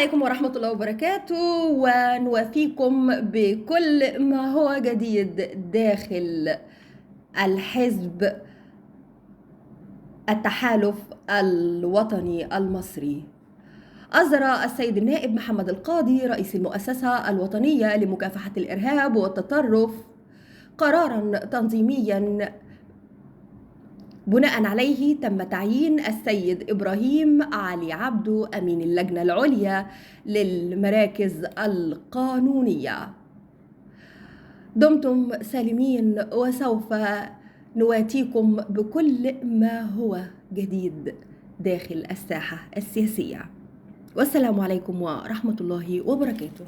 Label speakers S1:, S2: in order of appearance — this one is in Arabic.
S1: عليكم ورحمة الله وبركاته، ونوافيكم بكل ما هو جديد داخل الحزب التحالف الوطني المصري. أصدر السيد النائب محمد القاضي رئيس المؤسسة الوطنية لمكافحة الإرهاب والتطرف قراراً تنظيمياً بناء عليه تم تعيين السيد إبراهيم علي عبده أمين اللجنة العليا للمراكز القانونية. دمتم سالمين، وسوف نواتيكم بكل ما هو جديد داخل الساحة السياسية. والسلام عليكم ورحمة الله وبركاته.